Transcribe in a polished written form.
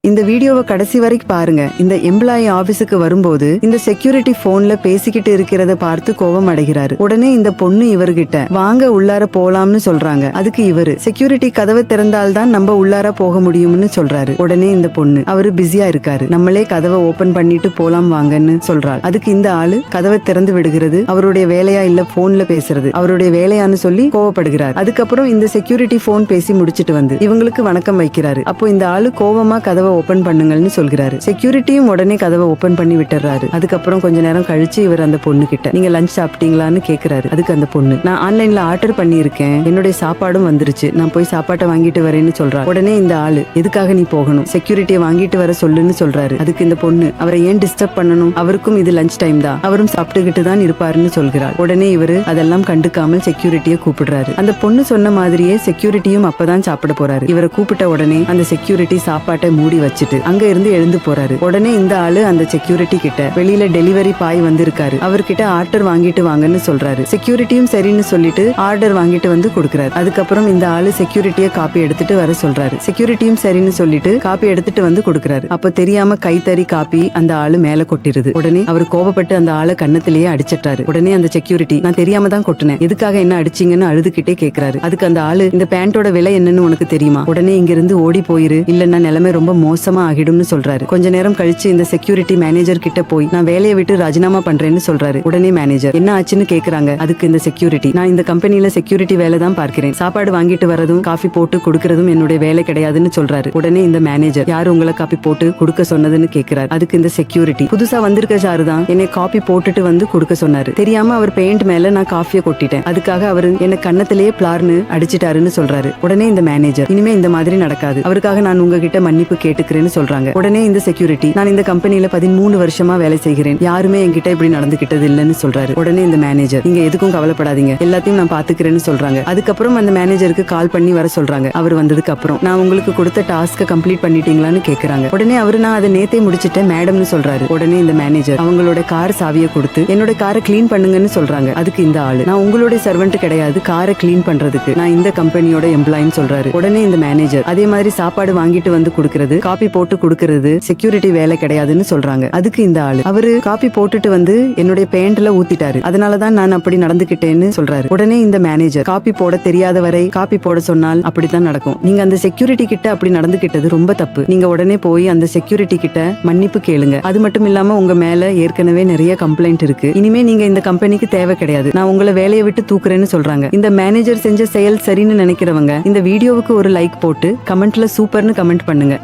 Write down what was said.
இந்த வீடியோவை கடைசி வரைக்கும் பாருங்க. இந்த எம்ப்ளாயி ஆபீஸுக்கு வரும்போது இந்த செக்யூரிட்டி போன்ல பேசிக்கிட்டு இருக்கிறத பார்த்து கோபம் அடைகிறாரு. உடனே இந்த பொண்ணு இவர்கிட்ட வாங்க உள்ளார போலாம்னு சொல்றாங்க. அதுக்கு இவரு செக்யூரிட்டி கதவை திறந்தால்தான் நம்ம உள்ளார போக முடியும்னு சொல்றாரு. உடனே இந்த பொண்ணு அவரு பிஸியா இருக்காரு, நம்மளே கதவை ஓபன் பண்ணிட்டு போலாம் வாங்கன்னு சொல்றாரு. அதுக்கு இந்த ஆளு கதவை திறந்து விடுகிறது. அவருடைய வேலையா இல்ல போன்ல பேசுறது அவருடைய வேலையான்னு சொல்லி கோவப்படுகிறார். அதுக்கப்புறம் இந்த செக்யூரிட்டி போன் பேசி முடிச்சிட்டு வந்து இவங்களுக்கு வணக்கம் வைக்கிறாரு. அப்போ இந்த ஆளு கோவமா கதவை ஓபன் பண்ணுங்கன்னு சொல்கிறாரு. செக்யூரிட்டியும் உடனே கதவை ஓபன் பண்ணி விட்டுறாரு. அதுக்கப்புறம் கொஞ்ச நேரம் கழிச்சு இவர் அந்த பொண்ணு கிட்ட நீங்க லஞ்ச் சாப்பிட்டீங்களான்னு கேக்குறாரு. அதுக்கு அந்த பொண்ணு நான் ஆன்லைன்ல ஆர்டர் பண்ணியிருக்கேன், என்னுடைய சாப்பாடும் வந்துருச்சு, நான் போய் சாப்பாட்டை வாங்கிட்டு வரேன்னு சொல்றாரு. உடனே இந்த ஆளு எதுக்காக நீ போகணும், செக்யூரிட்டியை வாங்கிட்டு வர சொல்லுன்னு சொல்றாரு. அதுக்கு இந்த பொண்ணு அவரை ஏன் டிஸ்டர்ப் பண்ணணும், அவருக்கும் இது லஞ்ச் டைம் தான், அவரும் சாப்பிட்டுக்கிட்டு தான் இருப்பாருன்னு சொல்கிறார். உடனே இவரு அதெல்லாம் கண்டுக்காமல் செக்யூரிட்டியை கூப்பிடுறாரு. அந்த பொண்ணு சொன்ன மாதிரியே செக்யூரிட்டியும் அப்பதான் சாப்பிட போறாரு. இவரை கூப்பிட்ட உடனே அந்த செக்யூரிட்டி சாப்பாட்டை மூடி வச்சுட்டு அங்க இருந்து எழுந்து போறாரு. உடனே இந்த ஆளு அந்த செக்யூரிட்டி கிட்ட வெளியில டெலிவரி பாய் வந்திருக்காரு, அவர்கிட்ட ஆர்டர் வாங்கிட்டு வாங்கன்னு சொல்றாரு. செக்யூரிட்டியும் சரின்னு சொல்லிட்டு ஆர்டர் வாங்கிட்டு வந்து கொடுக்கறாரு. அதுக்கப்புறம் இந்த ஆளு செக்யூரிட்டியை காப்பி எடுத்துட்டு வர சொல்றாரு. செக்யூரிட்டியும் சரின்னு சொல்லிட்டு காப்பி எடுத்துட்டு வந்து கொடுக்கறாரு. அப்ப தெரியாம கைத்தறி காப்பி அந்த ஆளு மேல கொட்டிருது. உடனே அவர் கோபப்பட்டு அந்த ஆளை கண்ணத்திலேயே அடிச்சிட்டாரு. உடனே அந்த செக்யூரிட்டி நான் தெரியாம தான் கொட்டினேன், எதுக்காக என்ன அடிச்சீங்கன்னு அழுதுகிட்டே கேக்குறாரு. அதுக்கு அந்த ஆளு இந்த பேண்டோட விலை என்னன்னு உனக்கு தெரியுமா, உடனே இங்க இருந்து ஓடி போயிரு இல்லன்னா நிலைமை ரொம்ப மோசமா ஆகிடும்னு சொல்றாரு. கொஞ்ச நேரம் கழிச்சு இந்த செக்யூரிட்டி மேனேஜர் கிட்ட போய் நான் வேலையை விட்டு ராஜினாமா பண்றேன்னு சொல்றாரு. உடனே மேனேஜர் என்ன ஆச்சுன்னு கேக்குறாங்க. அதுக்கு இந்த செக்யூரிட்டி நான் இந்த கம்பெனில செக்யூரிட்டி வேலை தான் பார்க்கிறேன், சாப்பாடு வாங்கிட்டு வரதும் காஃபி போட்டு கொடுக்கறதும் என்னுடைய வேலை கிடையாதுன்னு சொல்றாரு. உடனே இந்த மேனேஜர் யாரு உங்களை காப்பி போட்டு கொடுக்க சொன்னதுன்னு கேக்குறாரு. அதுக்கு இந்த செக்யூரிட்டி புதுசா வந்திருக்க சாரு தான் என்னை காப்பி போட்டுட்டு வந்து கொடுக்க சொன்னாரு, தெரியாம அவர் பெயிண்ட் மேல நான் காஃபியை கொட்டிட்டேன், அதுக்காக அவரு என்ன கண்ணத்திலேயே பிளார்னு அடிச்சிட்டாருன்னு சொல்றாரு. உடனே இந்த மேனேஜர் இனிமே இந்த மாதிரி நடக்காது, அவருக்காக நான் உங்ககிட்ட மன்னிப்பு கேட்டுக்கிறேன்னு சொல்றாங்க. உடனே இந்த செக்யூரிட்டி நான் இந்த கம்பெனில 13 வருஷமா வேலை செய்கிறேன், யாருமே என்கிட்ட இப்படி நடந்துகிட்டது இல்லன்னு சொல்றாரு. உடனே இந்த மேனேஜர் நீங்க எதுக்கும் கவலைப்படாதீங்க, எல்லாத்தையும் நான் பாத்துக்கிறேன்னு சொல்றாங்க. அதுக்கப்புறம் அந்த மேனேஜருக்கு கால் பண்ணி வர சொல்றாங்க. அவர் வந்ததுக்கு அப்புறம் நான் உங்களுக்கு கொடுத்த டாஸ்க கம்ப்ளீட் பண்ணிட்டீங்களான்னு கேக்குறாங்க. உடனே அவரு நான் அதை நேத்தே முடிச்சிட்டேன் மேடம்னு சொல்றாரு. உடனே இந்த மேனேஜர் அவங்களோட கார் சாவியை கொடுத்து என்னோட காரை கிளீன் பண்ணுங்கன்னு சொல்றாங்க. அதுக்கு இந்த ஆளு நான் உங்களுடைய சர்வெண்ட் கிடையாது, காரை கிளீன் பண்றதுக்கு நான் இந்த கம்பெனியோட எம்ப்ளாயின்னு சொல்றாரு. உடனே இந்த மேனேஜர் அதே மாதிரி சாப்பாடு வாங்கிட்டு வந்து கொடுக்கறது காப்பி போட்டு கொடுக்கறது செக்யூரிட்டி வேலை கிடையாதுன்னு சொல்றாங்க. அதுக்கு இந்த ஆளு அவரு காப்பி போட்டுட்டு வந்து என்னுடைய பெயிண்ட்ல ஊத்திட்டாரு, அதனாலதான் நான் அப்படி நடந்துகிட்டேன்னு சொல்றாரு. உடனே இந்த மேனேஜர் காப்பி போட தெரியாத வரை காப்பி போட சொன்னால் அப்படித்தான் நடக்கும், நீங்க அந்த செக்யூரிட்டி கிட்ட அப்படி நடந்துகிட்டது ரொம்ப தப்பு, நீங்க உடனே போய் அந்த செக்யூரிட்டி கிட்ட மன்னிப்பு கேளுங்க, அது மட்டும் இல்லாம உங்க மேல ஏற்கனவே நிறைய கம்ப்ளைண்ட் இருக்கு, இனிமே நீங்க இந்த கம்பெனிக்கு தேவை கிடையாது, நான் உங்களை வேலையை விட்டு தூக்குறேன்னு சொல்றாங்க. இந்த மேனேஜர் செஞ்ச செயல் சரின்னு நினைக்கிறவங்க இந்த வீடியோவுக்கு ஒரு லைக் போட்டு கமெண்ட்ல சூப்பர்னு கமெண்ட் பண்ணுங்க.